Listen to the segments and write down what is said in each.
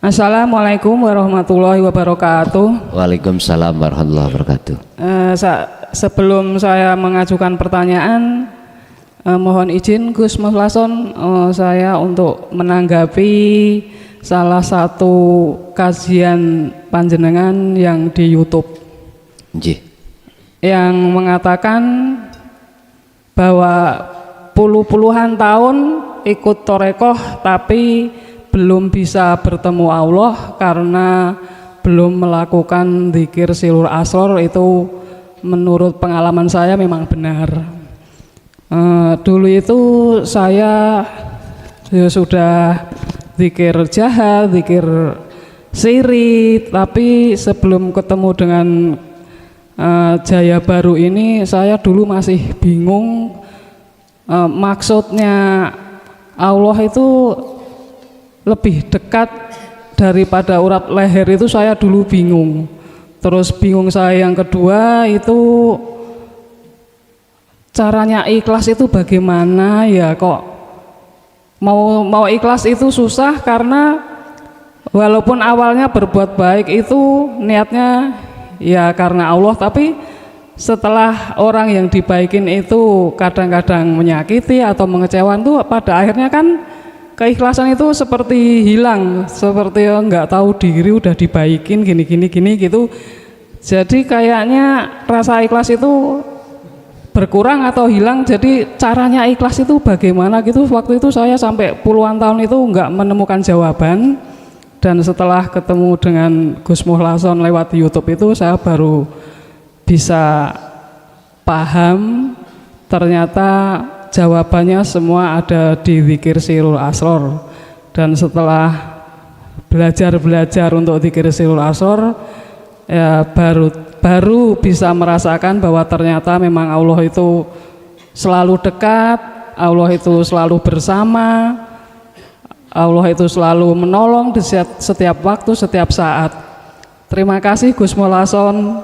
Assalamualaikum warahmatullahi wabarakatuh. Waalaikumsalam warahmatullahi wabarakatuh. Sebelum saya mengajukan pertanyaan, mohon izin Gus Muhlason, saya untuk menanggapi salah satu kajian panjenengan yang di YouTube yang mengatakan bahwa puluhan tahun ikut torekoh tapi belum bisa bertemu Allah karena belum melakukan dzikir silur asror. Itu menurut pengalaman saya memang benar. Dulu itu saya sudah dzikir jahat, dzikir siri, tapi sebelum ketemu dengan Jaya Baru ini saya dulu masih bingung maksudnya Allah itu lebih dekat daripada urat leher, itu saya dulu bingung. Terus bingung saya yang kedua itu caranya ikhlas itu bagaimana ya, kok mau ikhlas itu susah karena walaupun awalnya berbuat baik itu niatnya ya karena Allah, tapi setelah orang yang dibaikin itu kadang-kadang menyakiti atau mengecewakan tuh pada akhirnya kan keikhlasan itu seperti hilang, seperti nggak tahu diri udah dibaikin gini gitu. Jadi kayaknya rasa ikhlas itu berkurang atau hilang. Jadi caranya ikhlas itu bagaimana gitu. Waktu itu saya sampai puluhan tahun itu nggak menemukan jawaban. Dan setelah ketemu dengan Gus Muhlason lewat YouTube itu saya baru bisa paham ternyata jawabannya semua ada di dzikir sirul asror. Dan setelah belajar untuk dzikir sirul asror ya baru bisa merasakan bahwa ternyata memang Allah itu selalu dekat, Allah itu selalu bersama, Allah itu selalu menolong di setiap waktu, setiap saat. Terima kasih Gus Muhlason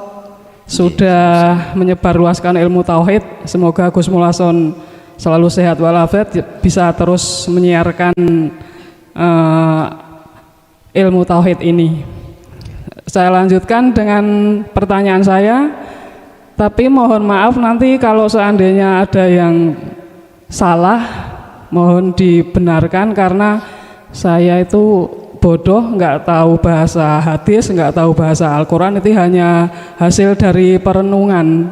sudah menyebarluaskan ilmu tauhid. Semoga Gus Muhlason selalu sehat walafiat, bisa terus menyiarkan ilmu tauhid ini. Saya lanjutkan dengan pertanyaan saya, tapi mohon maaf nanti kalau seandainya ada yang salah mohon dibenarkan karena saya itu bodoh, nggak tahu bahasa hadis, nggak tahu bahasa Al-Quran, itu hanya hasil dari perenungan.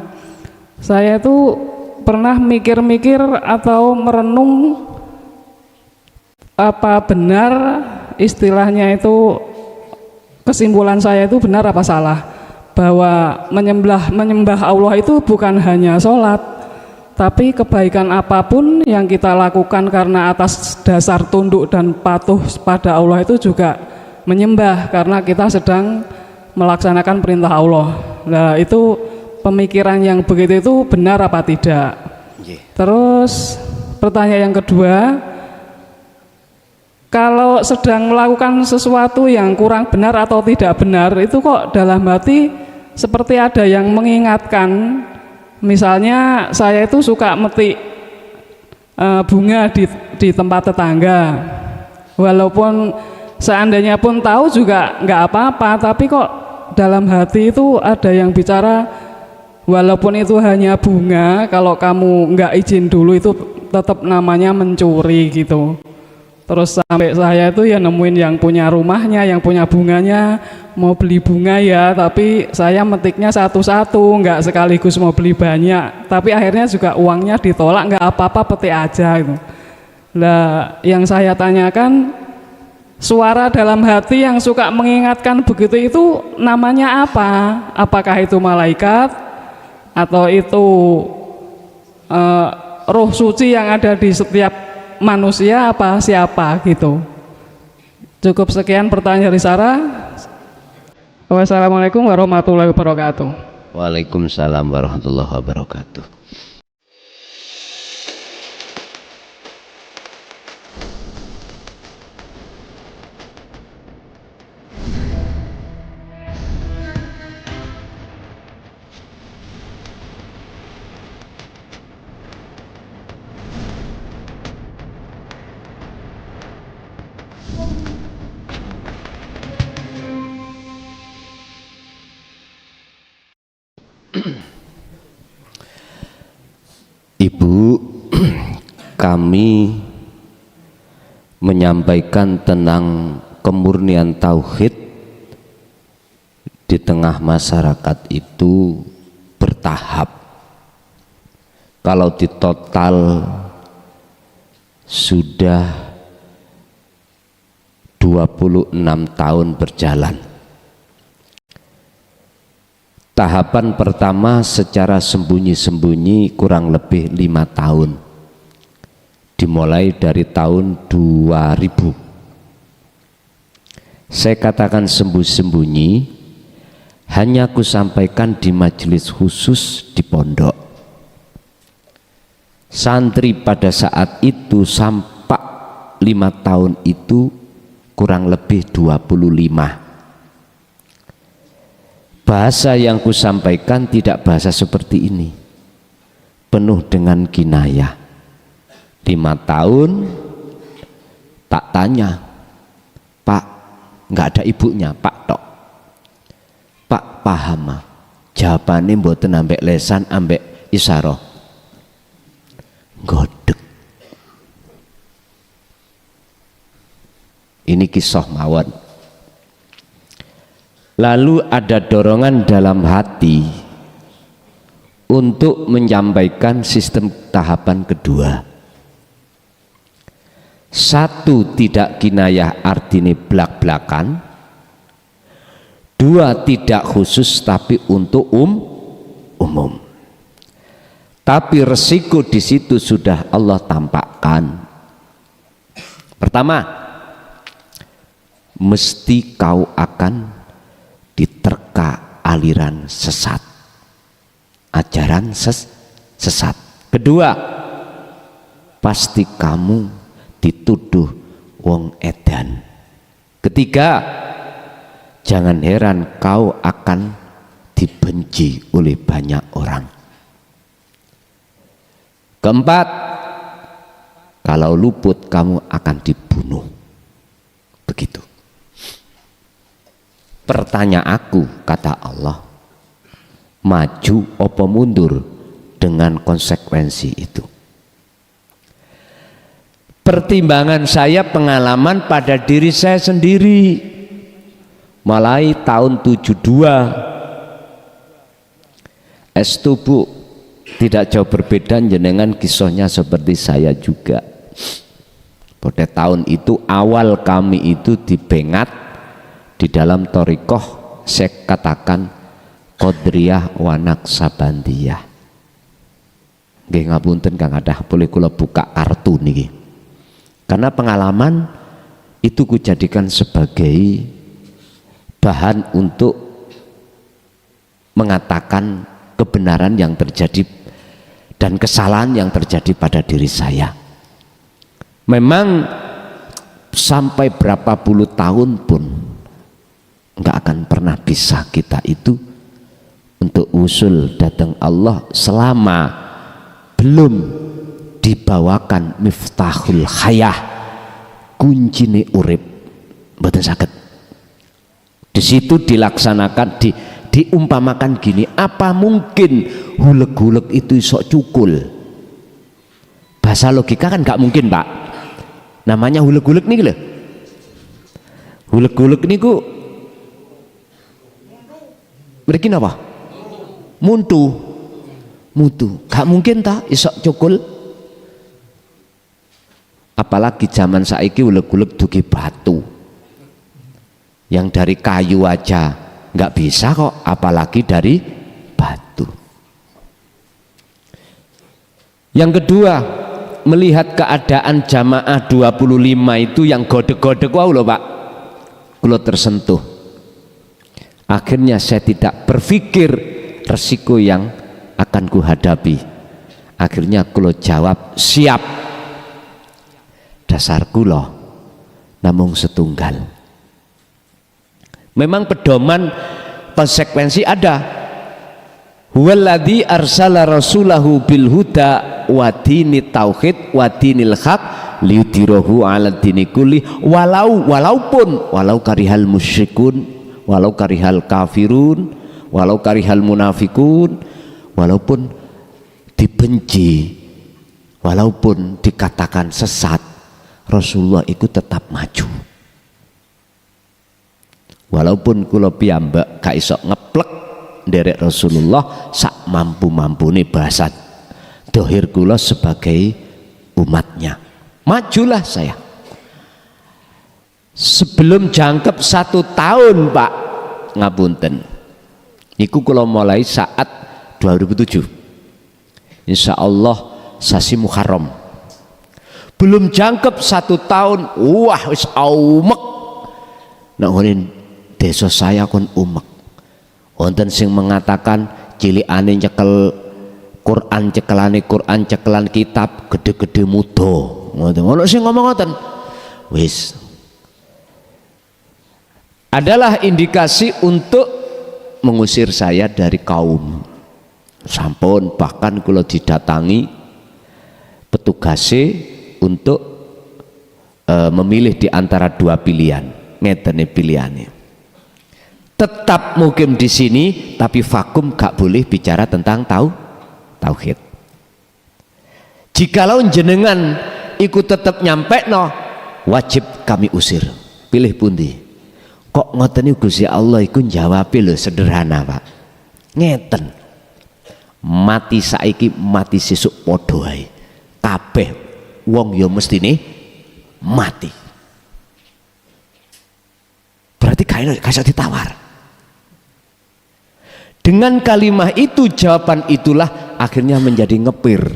Saya itu pernah mikir-mikir atau merenung apa benar istilahnya itu, kesimpulan saya itu benar apa salah, bahwa menyembah Allah itu bukan hanya sholat, tapi kebaikan apapun yang kita lakukan karena atas dasar tunduk dan patuh pada Allah itu juga menyembah karena kita sedang melaksanakan perintah Allah. Nah itu pemikiran yang begitu itu benar apa tidak? Terus pertanyaan yang kedua, kalau sedang melakukan sesuatu yang kurang benar atau tidak benar itu kok dalam hati seperti ada yang mengingatkan. Misalnya saya itu suka metik bunga di tempat tetangga, walaupun seandainya pun tahu juga nggak apa-apa, tapi kok dalam hati itu ada yang bicara, walaupun itu hanya bunga, kalau kamu nggak izin dulu itu tetap namanya mencuri gitu. Terus sampai saya itu ya nemuin yang punya rumahnya, yang punya bunganya, mau beli bunga ya, tapi saya metiknya satu-satu, nggak sekaligus mau beli banyak. Tapi akhirnya juga uangnya ditolak, nggak apa-apa petik aja gitu. Nah yang saya tanyakan, suara dalam hati yang suka mengingatkan begitu itu namanya apa? Apakah itu malaikat atau itu roh suci yang ada di setiap manusia, apa siapa gitu? Cukup sekian pertanyaan dari Sarah. Wassalamualaikum warahmatullahi wabarakatuh. Waalaikumsalam warahmatullahi wabarakatuh. kami menyampaikan tentang kemurnian tauhid di tengah masyarakat itu bertahap. Kalau di total sudah 26 tahun berjalan. Tahapan pertama secara sembunyi-sembunyi kurang lebih 5 tahun, dimulai dari tahun 2000. Saya katakan sembunyi-sembunyi, hanya aku sampaikan di majelis khusus di pondok. Santri pada saat itu sampai 5 tahun itu kurang lebih 25. Bahasa yang kusampaikan tidak bahasa seperti ini, penuh dengan kinayah. 5 tahun tak tanya, Pak, nggak ada ibunya, Pak tok. Pak paham, jawabannya mboten ambek lesan ambek isyarah. Godek. Ini kisah mawon. Lalu ada dorongan dalam hati untuk menyampaikan sistem tahapan kedua. 1, tidak kinayah artinya blak-blakan. 2, tidak khusus tapi untuk umum. Tapi resiko di situ sudah Allah tampakkan. Pertama, mesti kau akan diterka aliran sesat, ajaran sesat. Kedua, pasti kamu dituduh wong edan. Ketiga, jangan heran kau akan dibenci oleh banyak orang. Keempat, kalau luput kamu akan dibunuh. Begitu. Pertanyaan aku, kata Allah, maju apa mundur dengan konsekuensi itu? Pertimbangan saya, pengalaman pada diri saya sendiri. Mulai tahun 72 Bu, tidak jauh berbeda jenengan kisahnya seperti saya juga. Pada tahun itu awal kami itu dibengat di dalam thorikoh, saya katakan Qadriyah wa Naqsabandiyah. Nggih ngapunten Kang Adah, boleh kula buka kartu niki. Karena pengalaman itu kujadikan sebagai bahan untuk mengatakan kebenaran yang terjadi dan kesalahan yang terjadi pada diri saya. Memang sampai berapa puluh tahun pun nggak akan pernah bisa kita itu untuk usul datang Allah selama belum dibawakan miftahul hayah, kuncine urip, mboten saged. Di situ dilaksanakan, diumpamakan gini, apa mungkin hulek-hulek itu sok cukul? Bahasa logika kan nggak mungkin, Pak. Namanya hulek-hulek nih lho. Hulek-hulek niku mriki napa? Mutu. Gak mungkin ta isok cukul. Apalagi zaman saiki hulek-hulek dugi batu. Yang dari kayu aja nggak bisa kok, apalagi dari batu. Yang kedua, melihat keadaan jamaah 25 itu yang godek-godek, wow loh Pak, kula tersentuh. Akhirnya saya tidak berpikir resiko yang akan kuhadapi. Akhirnya kula jawab siap. Dasar kula namung setunggal. Memang pedoman konsekuensi ada. Huwaladzi arsala rasulahu bil huda wa dinit tauhid wa dinil haq liyudhirahu 'ala dini kulli walau karihal musyrikun, walau karihal kafirun, walau karihal munafikun, walaupun dibenci walaupun dikatakan sesat, Rasulullah itu tetap maju. Walaupun kula piyambak gak iso ngeplek nderek Rasulullah sak mampu-mampune bahasa dohir kula sebagai umatnya, majulah saya. Sebelum jangkep 1 tahun Pak, ngapunten, iku kula mulai saat 2007, insya Allah sasi Muharram. Belum jangkep 1 tahun, wah wis aumek. Nak ngonin desa saya kon umek. Wonten sing mengatakan cilikane nyekel Quran, cekelan kitab gede-gede mudo. Ngono sing ngomong ngoten. Wis adalah indikasi untuk mengusir saya dari kaum. Sampun bahkan kula didatangi petugase untuk memilih di antara 2 pilihan. Ngeten pilihane. Tetap mukim di sini tapi vakum, gak boleh bicara tentang tauhid. Jikalau jenengan ikut tetap nyampe no, wajib kami usir. Pilih pundi? Kok ngoten Gusti Allah iku jawab lho sederhana Pak. Ngeten. Mati saiki mati sesuk padha wae. Kabeh wong ya mestine mati. Berarti kayak ditawar. Dengan kalimat itu, jawaban itulah akhirnya menjadi ngepir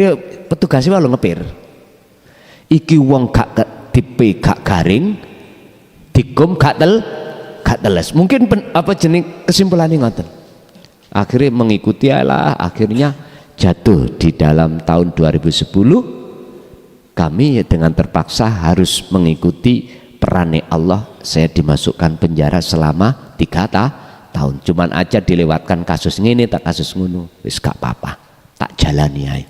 ya petugasnya walau ngepir. Iki wong gak tipe gak garing, dikum gak teles. Mungkin apa jenis kesimpulannya ngoten. Akhirnya mengikuti Allah, akhirnya jatuh di dalam tahun 2010. Kami dengan terpaksa harus mengikuti perannya Allah. Saya dimasukkan penjara selama 3 tahun. Cuman aja dilewatkan kasus ini tak kasus ngono. Wis gak apa-apa, tak jalani aja.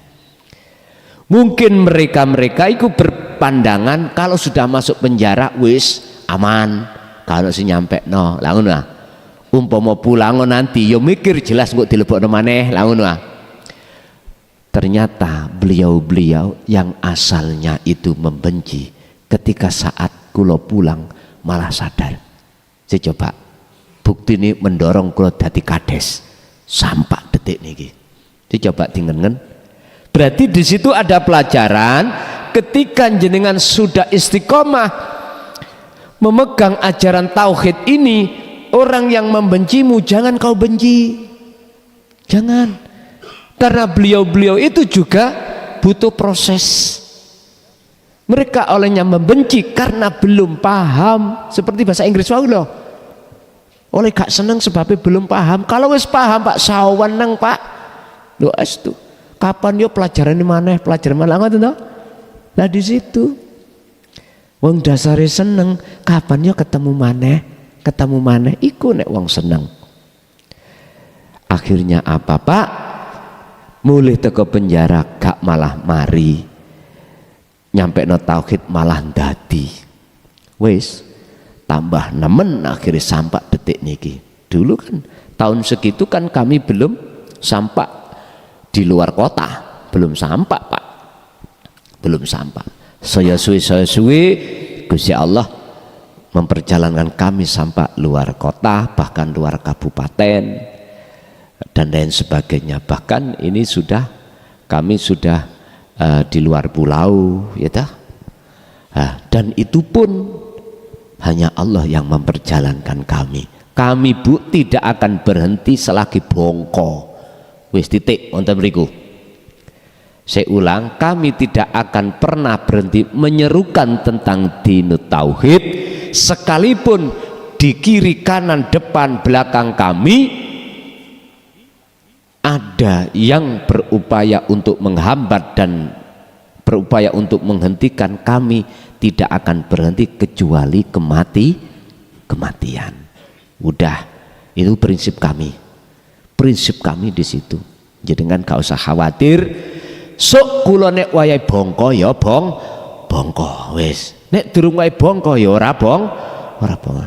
Mungkin mereka itu berpandangan kalau sudah masuk penjara wis aman, kalau si nyampe no langun lah umpama pulang nanti yo mikir jelas kok dilebokno maneh langun lah. Ternyata beliau-beliau yang asalnya itu membenci, ketika saat kula pulang malah sadar. Saya coba bukti ini mendorong kula dadi kades sampai detik niki. Saya coba dingen-ngen. Berarti di situ ada pelajaran, ketika jenengan sudah istiqomah memegang ajaran tauhid ini, orang yang membencimu jangan kau benci. Jangan. Karena beliau-beliau itu juga butuh proses. Mereka olehnya membenci karena belum paham, seperti bahasa Inggris wae lho. Oleh gak seneng sebabnya belum paham. Kalau wis paham Pak sawan nang Pak. Lho astu. Kapan yo pelajaran mana ngoten to? Lah di situ. Wong dasare seneng, kapan yo ketemu maneh iku nek wong seneng. Akhirnya apa Pak? Mulih teko penjara gak malah mari. Nyampe no tauhid malah dadi. Wis tambah nemen akhirnya sampai detik niki. Dulu kan tahun segitu kan kami belum sampai di luar kota, belum sampai Pak, belum sampai. Saya suwi Gusti Allah memperjalankan kami sampai luar kota, bahkan luar kabupaten dan lain sebagainya. Bahkan ini kami sudah di luar pulau ya dah. Dan itu pun hanya Allah yang memperjalankan kami. Kami tidak akan berhenti selagi bongko. Wis titik wonten mriku. Saya ulang, kami tidak akan pernah berhenti menyerukan tentang dinut tauhid, sekalipun di kiri kanan depan belakang kami ada yang berupaya untuk menghambat dan berupaya untuk menghentikan, kami tidak akan berhenti kecuali kematian. Udah, itu prinsip kami. Prinsip kami di situ. Jadi kan gak usah khawatir. Sok kula nek wayahe bongko ya bongko wis. Nek durung wayahe bongko ya ora bongko.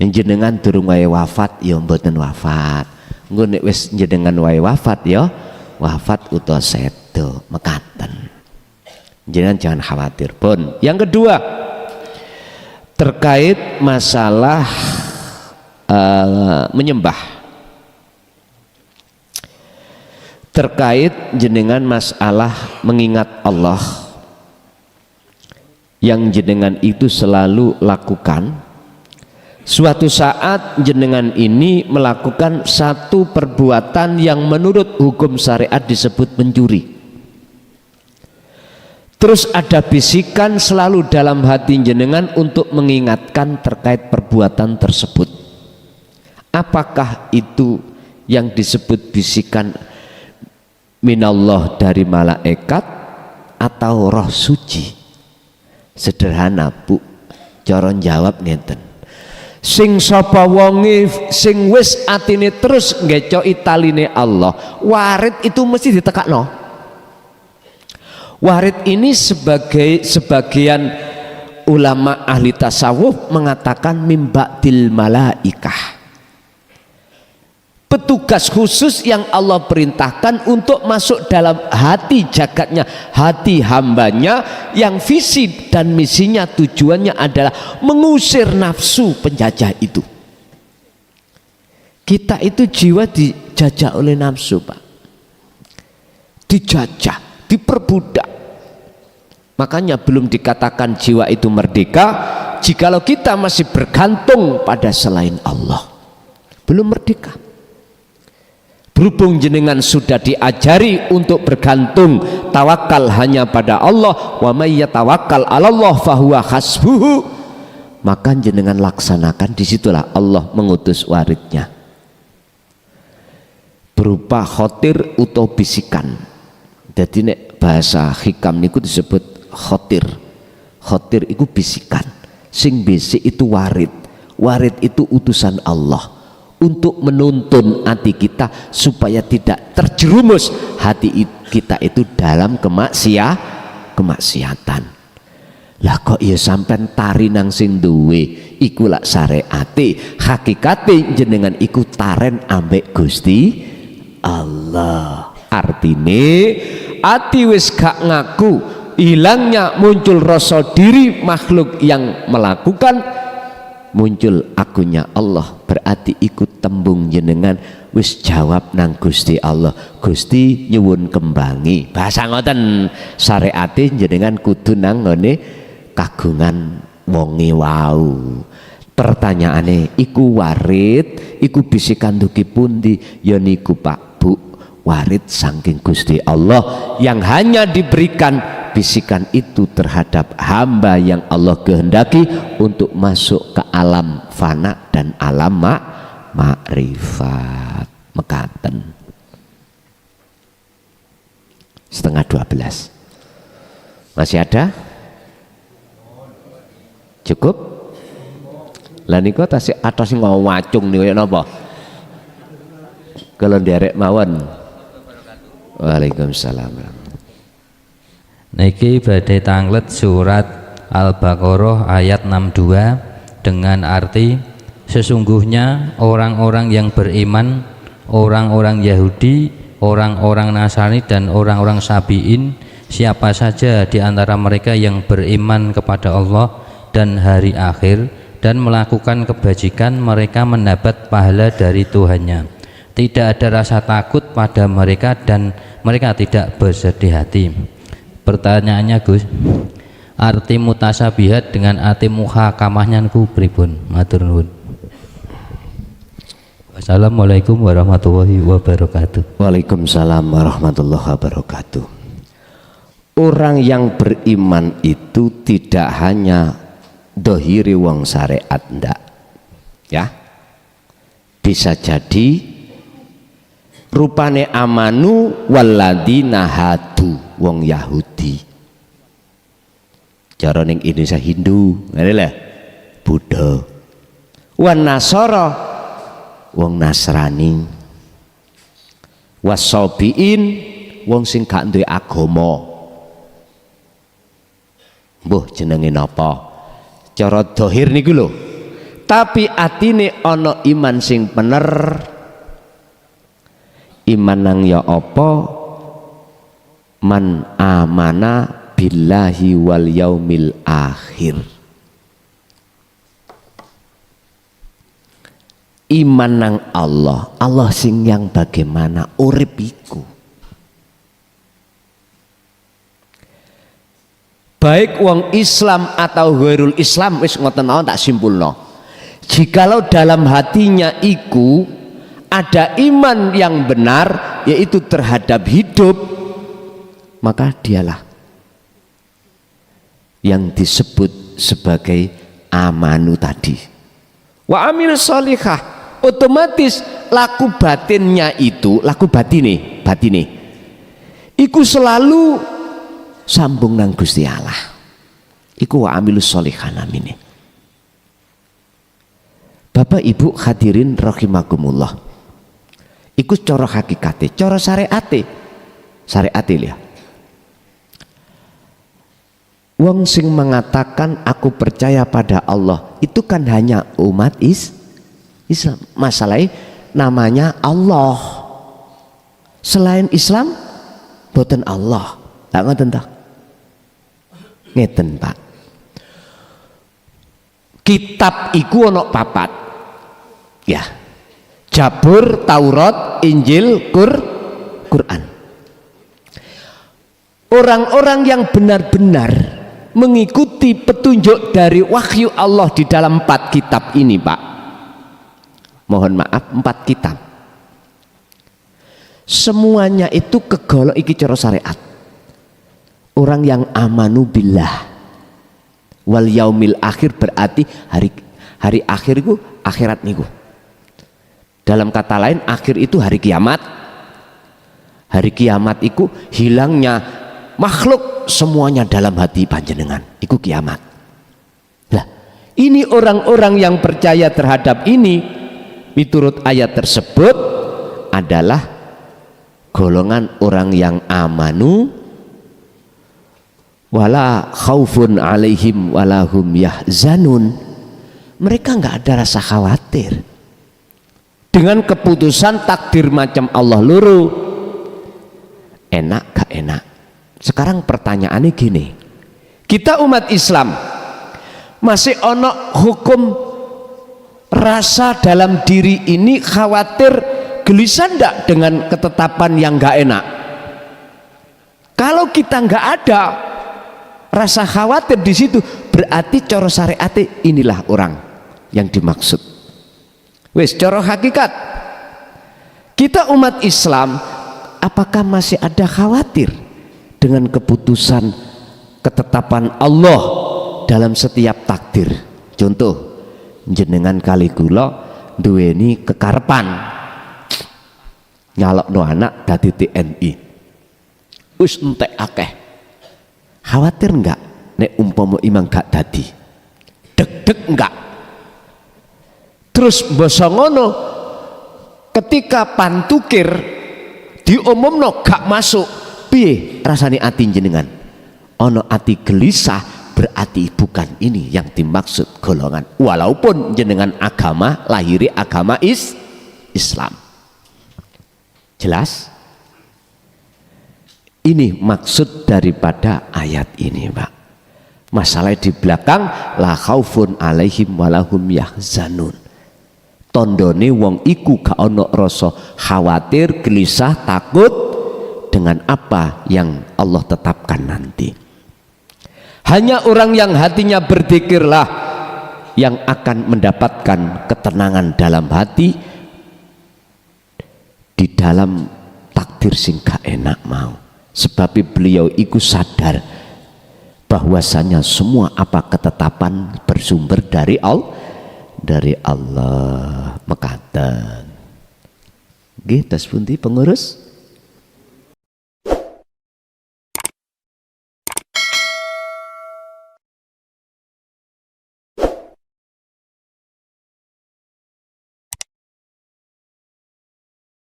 Jenengan durung wayahe wafat ya mboten wafat. Engko nek wis jenengan wae wafat ya, wafat utawa sedo mekaten. Jenengan jangan khawatir pun. Yang kedua, terkait masalah menyembah, terkait jenengan masalah mengingat Allah yang jenengan itu selalu lakukan. Suatu saat jenengan ini melakukan satu perbuatan yang menurut hukum syariat disebut mencuri. Terus ada bisikan selalu dalam hati jenengan untuk mengingatkan terkait perbuatan tersebut. Apakah itu yang disebut bisikan minallah dari malaikat atau roh suci? Sederhana Bu, cara jawab ngeten. Sing sapa wonge sing wis atine terus ngecoki taline Allah, warid itu mesti ditekakno. Warid ini sebagian ulama ahli tasawuf mengatakan mimba'dil malaikah, petugas khusus yang Allah perintahkan untuk masuk dalam hati jagatnya, hati hambanya, yang visi dan misinya tujuannya adalah mengusir nafsu penjajah itu. Kita itu jiwa dijajah oleh nafsu Pak, dijajah, diperbudak. Makanya belum dikatakan jiwa itu merdeka jikalau kita masih bergantung pada selain Allah, belum merdeka. Berhubung jenengan sudah diajari untuk bergantung, tawakal hanya pada Allah, wa may yatawakkal 'alallah fahuwa hasbuhu, maka jenengan laksanakan. Disitulah Allah mengutus waridnya berupa khotir atau bisikan. Jadi nek bahasa hikam niku disebut khotir. Khotir itu bisikan, sing bisik itu warid. Warid itu utusan Allah untuk menuntun hati kita supaya tidak terjerumus hati kita itu dalam kemaksiatan. Lah kok ya sampean tari nang sing duwe iku lak syariate, hakikate jenengan iku taren ambek Gusti Allah. Artine ati wis gak ngaku, hilangnya muncul rasa diri makhluk yang melakukan, muncul akunya Allah, berarti ikut tembung jenengan wis jawab nang Gusti Allah. Gusti nyuwun kembangi, bahasa ngoten syariate jenengan kudu nang ngene kagungan wonge wau. Pertanyaane iku warid, iku bisikan dugi pundi? Ya niku Pak Bu, warid saking Gusti Allah yang hanya diberikan bisikan itu terhadap hamba yang Allah kehendaki untuk masuk ke alam fana dan alam makrifat. Mekaten 11:30. Masih ada? Cukup? Lah niku atas ngawacung niku napa? Kalau nderek mawon. Waalaikumsalam. Niki badhe tanglet surat Al-Baqarah ayat 62 dengan arti sesungguhnya orang-orang yang beriman, orang-orang Yahudi, orang-orang Nasrani dan orang-orang Sabi'in, siapa saja di antara mereka yang beriman kepada Allah dan hari akhir dan melakukan kebajikan, mereka mendapat pahala dari Tuhannya. Tidak ada rasa takut pada mereka dan mereka tidak bersedih hati. Pertanyaannya Gus, arti mutasabihat dengan arti muhakamahnya niku pripun? Matur nuwun. Wassalamualaikum warahmatullahi wabarakatuh. Waalaikumsalam warahmatullahi wabarakatuh. Orang yang beriman itu tidak hanya dohiri wong syariat, ndak ya, bisa jadi rupane amanu waladina hadu wong Yahudi, cara ning Indonesia Hindu, ngene lho, Buddha, wan Nasara wong Nasrani, wasobiin wong sing gak duwe agama. Mbuh jenenge napa? Cara dohir niku lho. Tapi atine ana iman sing bener, Iman nang ya apa? Man amana billahi wal yaumil akhir. Iman nang Allah, Allah sing yang bagaimana urip iku. Baik wong Islam atau ghairul Islam, wis ngoten mawon tak simpulno. Jikalau dalam hatinya iku ada iman yang benar, yaitu terhadap hidup, maka dialah yang disebut sebagai amanu tadi. Wa amil sholihah, otomatis laku batinnya itu, laku batine iku selalu sambung nang Gusti Allah. Iku wa amilus sholihah namine. Bapak Ibu hadirin rahimakumullah. Iku cara hakikate, cara syariate ya. Wong sing mengatakan aku percaya pada Allah itu kan hanya umat Islam. Masalahnya namanya Allah. Selain Islam boten Allah. Tak ngoten ta? Ngeten, Pak. Kitab iku ana papat. Ya. Jabur, Taurat, Injil, Quran. Orang-orang yang benar-benar mengikuti petunjuk dari wahyu Allah di dalam 4 kitab ini, Pak. Mohon maaf, 4 kitab. Semuanya itu kegolong iki cara syariat. Orang yang amanu billah wal yaumil akhir, berarti hari akhir itu akhirat niku. Dalam kata lain, akhir itu hari kiamat. Hari kiamat itu hilangnya makhluk semuanya dalam hati panjenengan. Iku kiamat. Lah, ini orang-orang yang percaya terhadap ini, miturut ayat tersebut adalah golongan orang yang amanu wala khaufun alaihim walahum yahzanun. Mereka nggak ada rasa khawatir dengan keputusan takdir macam Allah luru. Enak gak enak? Sekarang pertanyaannya gini, kita umat Islam masih ono hukum rasa dalam diri ini khawatir, gelisah ndak dengan ketetapan yang gak enak? Kalau kita nggak ada rasa khawatir di situ, berarti cara syariat inilah orang yang dimaksud. Wes cara hakikat kita umat Islam, apakah masih ada khawatir dengan keputusan ketetapan Allah dalam setiap takdir? Contoh, jenengan kali kula duweni kekarepan nyalokno anak dadi TNI, wis entek akeh, khawatir enggak nek umpama imam gak dadi? Deg-deg enggak? Terus basa ngono, ketika pantukir diumumno gak masuk, piye rasane ati jenengan? Ono ati gelisah, berarti bukan ini yang dimaksud golongan, walaupun jenengan agama lahiri agama Islam. Jelas? Ini maksud daripada ayat ini, Pak. Masalah di belakang la khaufun alaihim walahum yahzanun. Tondone wong iku gak ono rasa khawatir, gelisah, takut dengan apa yang Allah tetapkan nanti. Hanya orang yang hatinya berzikirlah yang akan mendapatkan ketenangan dalam hati di dalam takdir sing gak enak mau. Sebab beliau iku sadar bahwasanya semua apa ketetapan bersumber dari Allah mekaten. Nggih, tas pundi pengurus?